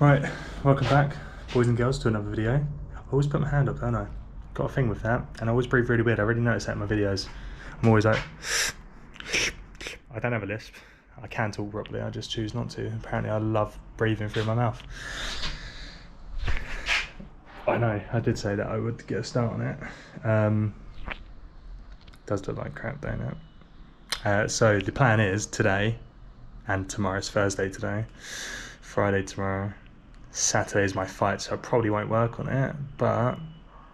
Right, welcome back, boys and girls, to another video. I always put my hand up, don't I? Got a thing with that, and I always breathe really weird. I already noticed that in my videos. I'm always like, I don't have a lisp. I can talk properly, I just choose not to. Apparently I love breathing through my mouth. I know, I did say that I would get a start on it. Does look like crap, don't it? So the plan is today, and tomorrow's Thursday today, Friday tomorrow, Saturday is my fight, so I probably won't work on it, but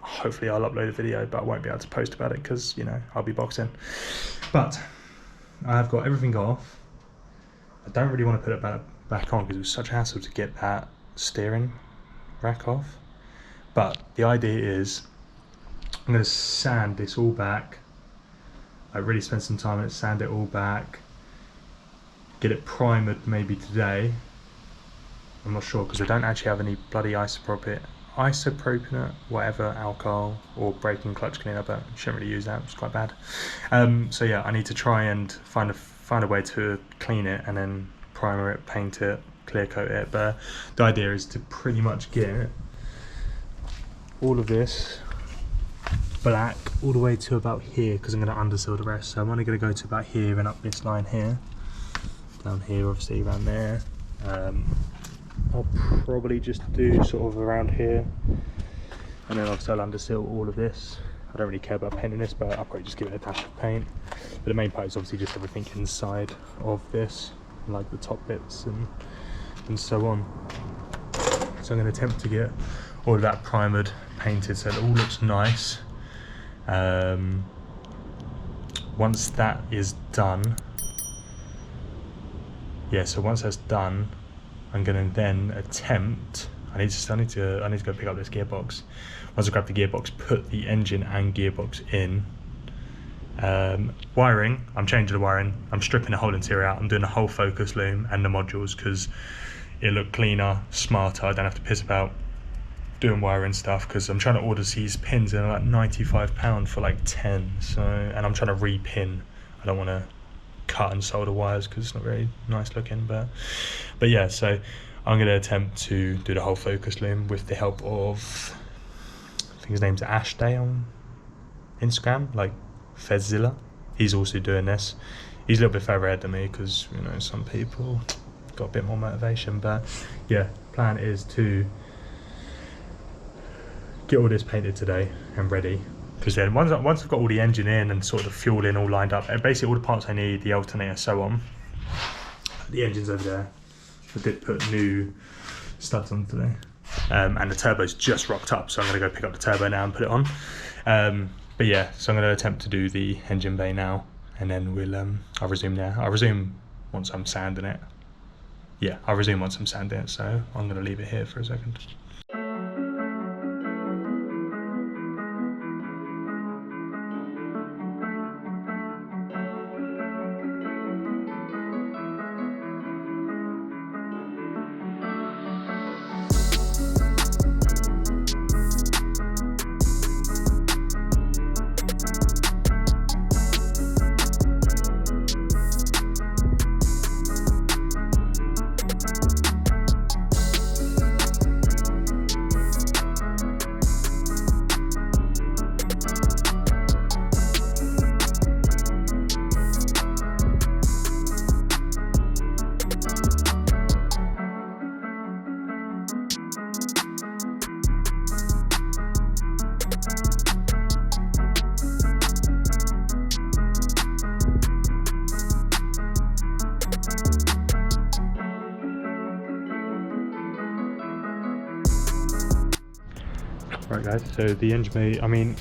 hopefully I'll upload a video, but I won't be able to post about it because, you know, I'll be boxing. But I have got everything off. I don't really want to put it back on because it was such a hassle to get that steering rack off. But the idea is I'm going to sand this all back. I really spend some time on it, sand it all back, get it primered maybe today. I'm not sure because I don't actually have any bloody 𝗦𝗦cije𝗰𝗶𝗹𝗶, whatever, alcohol or braking clutch cleaner, but shouldn't really use that, it's quite bad. So yeah, I need to try and find a way to clean it and then primer it, paint it, clear coat it. But the idea is to pretty much get all of this black all the way to about here because I'm going to underseal the rest. So I'm only going to go to about here and up this line here, down here obviously, around there. I'll probably just do sort of around here, and then obviously I'll underseal all of this. I don't really care about painting this, but I'll probably just give it a dash of paint. But the main part is obviously just everything inside of this, like the top bits and so on. So I'm going to attempt to get all of that primered, painted, so it all looks nice. Once that is done, yeah, so once that's done, I'm going to then attempt, I need to go pick up this gearbox. Once I grab the gearbox, put the engine and gearbox in. Wiring, I'm changing the wiring, I'm stripping the whole interior out, I'm doing the whole focus loom and the modules because it'll look cleaner, smarter, I don't have to piss about doing wiring stuff because I'm trying to order these pins and they're like £95 for like 10, so, and I'm trying to re-pin. I don't want to cut and solder wires because it's not very nice looking, but yeah, so I'm going to attempt to do the whole focus loom with the help of, I think his name's 𝗦𝗦cije on Instagram, like 𝗦𝗦cije. He's also doing this. He's a little bit further ahead than me because, you know, some people got a bit more motivation. But yeah, plan is to get all this painted today and ready, because then once I've got all the engine in and sort of the fuel in all lined up, and basically all the parts I need, the alternator, so on. The engine's over there. I did put new studs on today, and the turbo's just rocked up, so I'm going to go pick up the turbo now and put it on. But yeah, so I'm going to attempt to do the engine bay now, and then we'll I'll resume there. I'll resume once I'm sanding it. Yeah, I'll resume once I'm sanding it, so I'm going to leave it here for a second. Right guys, so the engine bay, I mean,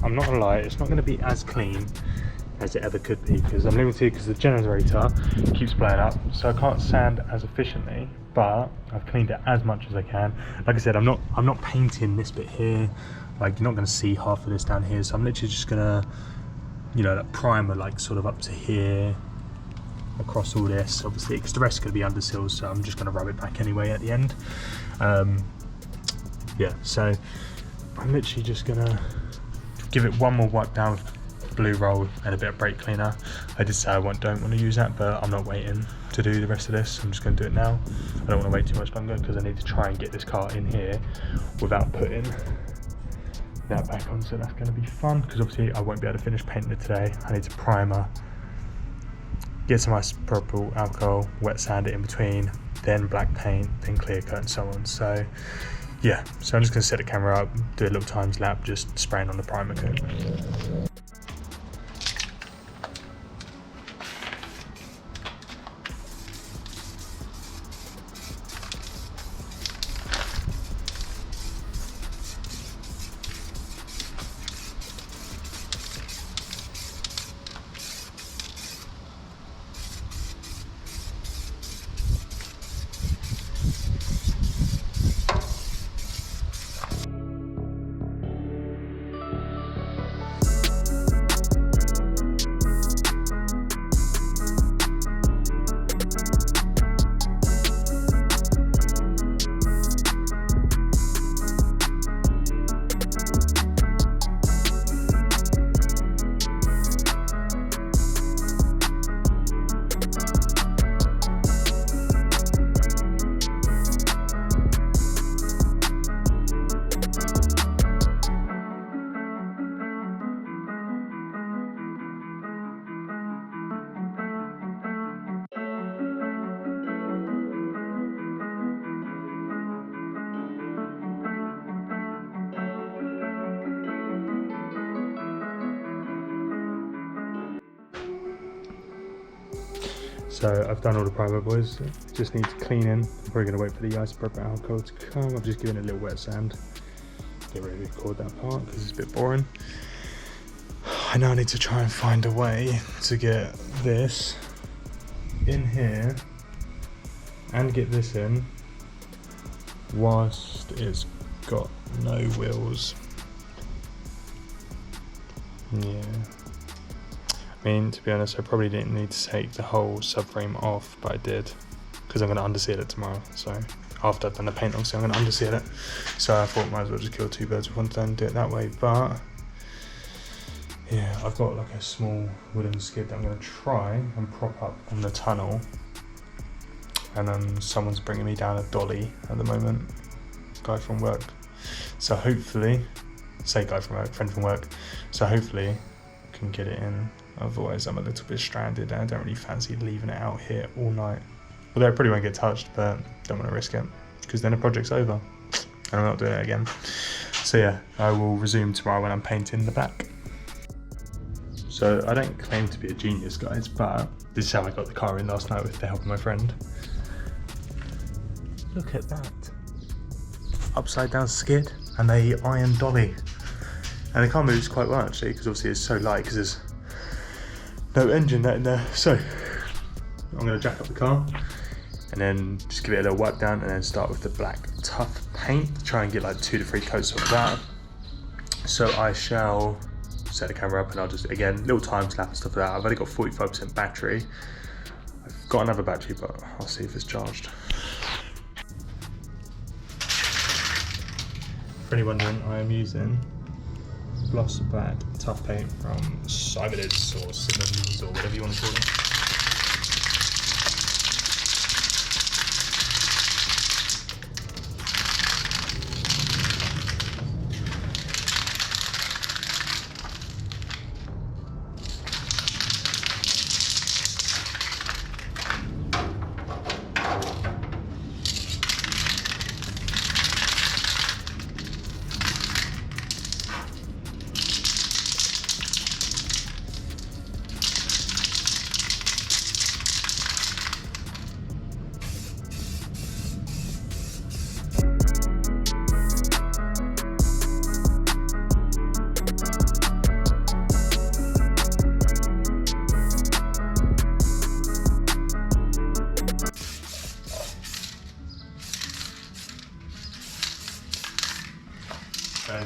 I'm not gonna lie, it's not gonna be as clean as it ever could be because I'm limited because the generator keeps blowing up, so I can't sand as efficiently, but I've cleaned it as much as I can. Like I said, I'm not painting this bit here, like you're not gonna see half of this down here, so I'm literally just gonna, you know, that primer like sort of up to here, across all this, obviously, because the rest is gonna be undersealed, so I'm just gonna rub it back anyway at the end. Yeah, so I'm literally just gonna give it one more wipe down with blue roll and a bit of brake cleaner. I did say I don't want to use that, but I'm not waiting to do the rest of this. I'm just going to do it now. I don't want to wait too much longer because I need to try and get this car in here without putting that back on, so that's going to be fun because obviously I won't be able to finish painting it today. I need to primer, get some isopropyl alcohol, wet sand it in between, then black paint, then clear coat and so on. So yeah, so I'm just going to set the camera up, do a little times lap, just spraying on the primer coat. So I've done all the primer, boys. Just need to clean in. I'm probably going to wait for the isopropyl alcohol to come. I've just given it a little wet sand. Get ready to record that part because it's a bit boring. I now need to try and find a way to get this in here and get this in whilst it's got no wheels. Yeah. I mean, to be honest, I probably didn't need to take the whole subframe off, but I did because I'm going to underseal it tomorrow. So after I've done the paint, obviously I'm going to underseal it. So I thought might as well just kill two birds with one stone and do it that way. But yeah, I've got like a small wooden skid that I'm going to try and prop up on the tunnel. And then someone's bringing me down a dolly at the moment, guy from work. So hopefully, guy from work, friend from work. So hopefully I can get it in. Otherwise I'm a little bit stranded and I don't really fancy leaving it out here all night. Although it probably won't get touched, but don't want to risk it because then the project's over and I'm not doing it again. So yeah, I will resume tomorrow when I'm painting the back. So I don't claim to be a genius, guys, but this is how I got the car in last night with the help of my friend. Look at that. Upside down skid and a iron dolly. And the car moves quite well actually because obviously it's so light because there's no engine in there. So I'm going to jack up the car and then just give it a little wipe down and then start with the black tough paint. Try and get like 2 to 3 coats of that. So I shall set the camera up and I'll just, again, little time lapse and stuff like that. I've only got 45% battery. I've got another battery, but I'll see if it's charged. For anyone wondering, I am using gloss black tough paint from 𝗦𝗫𝗶𝗹𝗶 or Simmons or whatever you want to call it.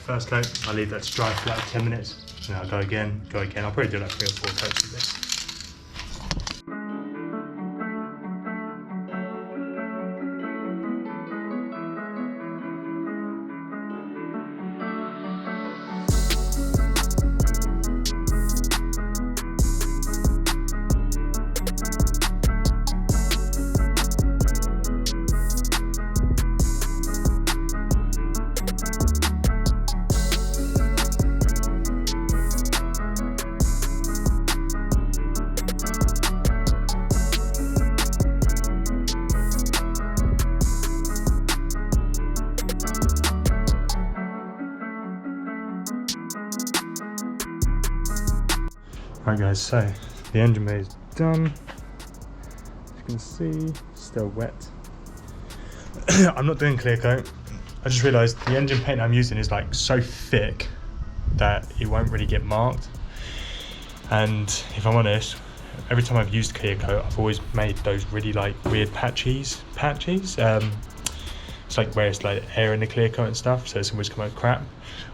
First coat, I'll leave that to dry for like 10 minutes, and then I'll go again. I'll probably do like 3 or 4 coats of this. Right guys, so the engine bay is done. As you can see, still wet. I'm not doing clear coat. I just realised the engine paint I'm using is like so thick that it won't really get marked. And if I'm honest, every time I've used clear coat, I've always made those really like weird patches. It's like where it's like air in the clear coat and stuff, so it's always come out crap.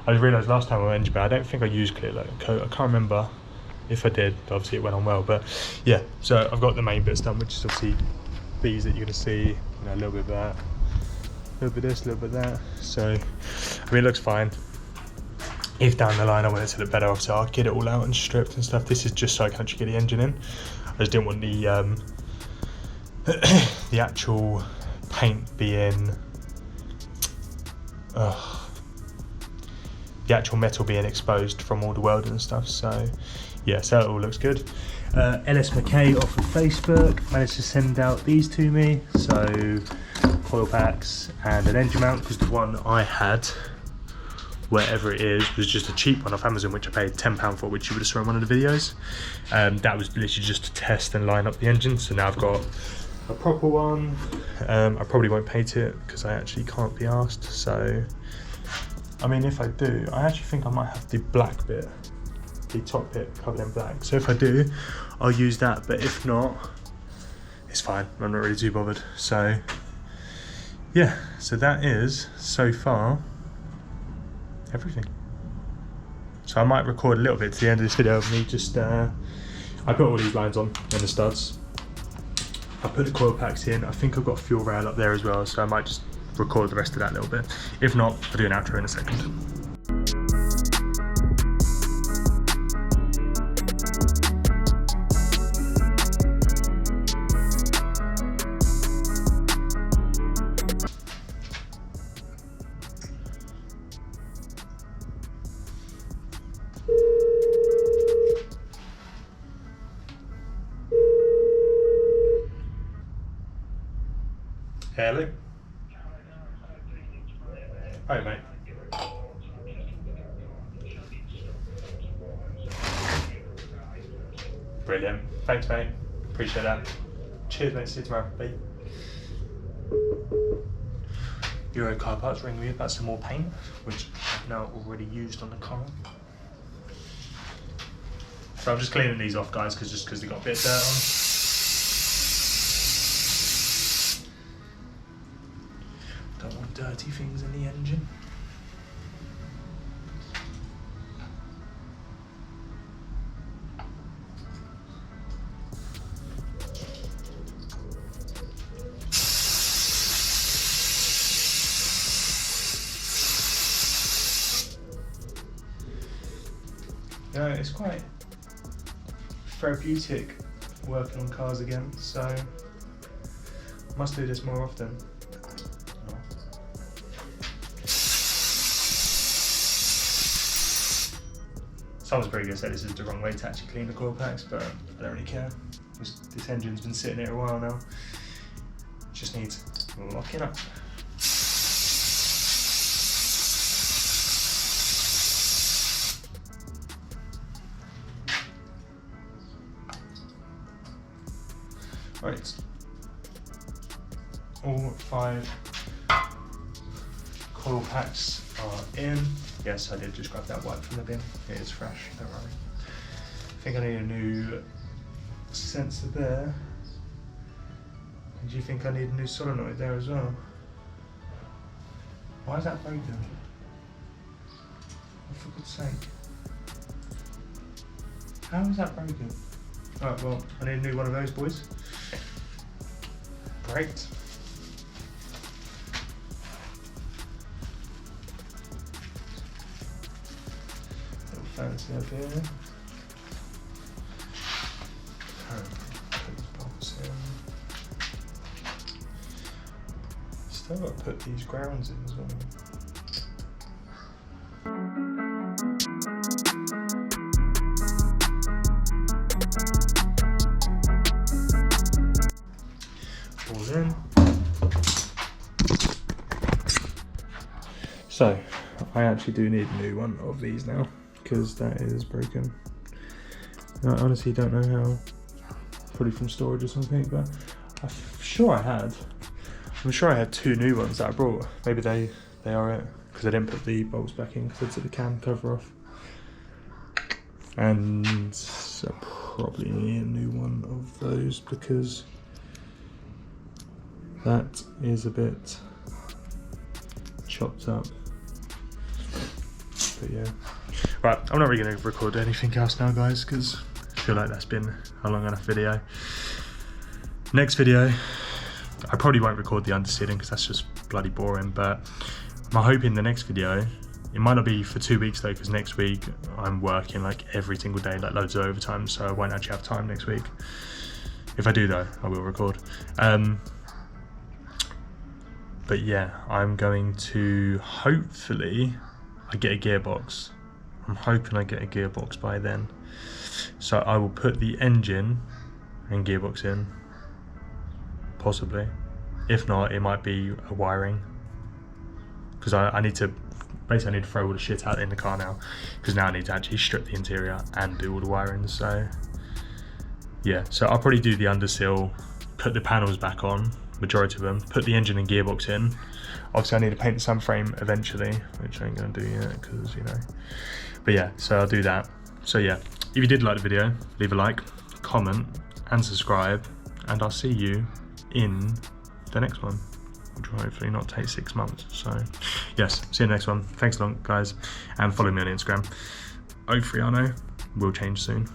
I realised last time on engine bay, I don't think I used clear coat. I can't remember if I did. Obviously it went on well, but yeah. So I've got the main bits done, which is obviously these that you're gonna see. You know, a little bit of that, a little bit of this, a little bit of that. So I mean, it looks fine. If down the line I want it to look better, obviously I'll get it all out and stripped and stuff. This is just so I can actually get the engine in. I just didn't want the the actual paint being the actual metal being exposed from all the welding and stuff. So yeah, so it all looks good. 𝗦𝗪𝗶 off of Facebook managed to send out these to me, so coil packs and an engine mount, because the one I had, wherever it is, was just a cheap one off Amazon, which I paid £10 for, which you would have saw in one of the videos. That was literally just to test and line up the engine. So now I've got a proper one. I probably won't paint it because I actually can't be asked. So I mean, if I do, I actually think I might have the black bit, the top bit covered in black. So if I do, I'll use that, but if not, it's fine. I'm not really too bothered. So yeah, so that is so far everything. So I might record a little bit to the end of this video of me just I put all these lines on and the studs. I put the coil packs in. I think I've got a fuel rail up there as well, so I might just record the rest of that a little bit. If not, I'll do an outro in a second. Hello. Hi mate. Brilliant. Thanks mate. Appreciate that. Cheers mate. See you tomorrow. Bye. Euro car parts ringing me about some more paint, which I've now already used on the car. So I'm just cleaning these off guys, because they got a bit of dirt on. Don't want dirty things in the engine. No, it's quite therapeutic working on cars again, so I must do this more often. Someone's probably going to say this is the wrong way to actually clean the coil packs, but I don't really care. This engine's been sitting here a while now. It just needs locking up. Right. All 5 coil packs are in. Yes, I did just grab that white from the bin. It is fresh, don't worry. I think I need a new sensor there. And do you think I need a new solenoid there as well? Why is that broken? Oh, for God's sake. How is that broken? Right, well, I need a new one of those boys. Great. Fancy up here. Put these bolts in. Still got to put these grounds in as well. Balls in. So, I actually do need a new one of these now, because that is broken. I honestly don't know how. Probably from storage or something, but I'm sure I had. I'm sure I had 2 new ones that I brought. Maybe they are it, because I didn't put the bolts back in because I took the cam cover off. And so probably a new one of those, because that is a bit chopped up. But yeah. Right, I'm not really going to record anything else now, guys, because I feel like that's been a long enough video. Next video, I probably won't record the undersealing because that's just bloody boring, but I'm hoping the next video, it might not be for 2 weeks though, because next week I'm working like every single day, like loads of overtime, so I won't actually have time next week. If I do though, I will record. But yeah, I'm going to, hopefully, I get a gearbox. I'm hoping I get a gearbox by then. So I will put the engine and gearbox in, possibly. If not, it might be a wiring. Because I need to, basically I need to throw all the shit out in the car now. Because now I need to actually strip the interior and do all the wiring, so. Yeah, so I'll probably do the undersill, put the panels back on, majority of them, put the engine and gearbox in. Obviously I need to paint the subframe eventually, which I ain't gonna do yet, because you know. But yeah, so I'll do that. So yeah, if you did like the video, leave a like, comment, and subscribe, and I'll see you in the next one, which will hopefully not take 6 months. So yes, see you in the next one. Thanks a lot, guys, and follow me on Instagram. 𝗦𝗽cie will change soon.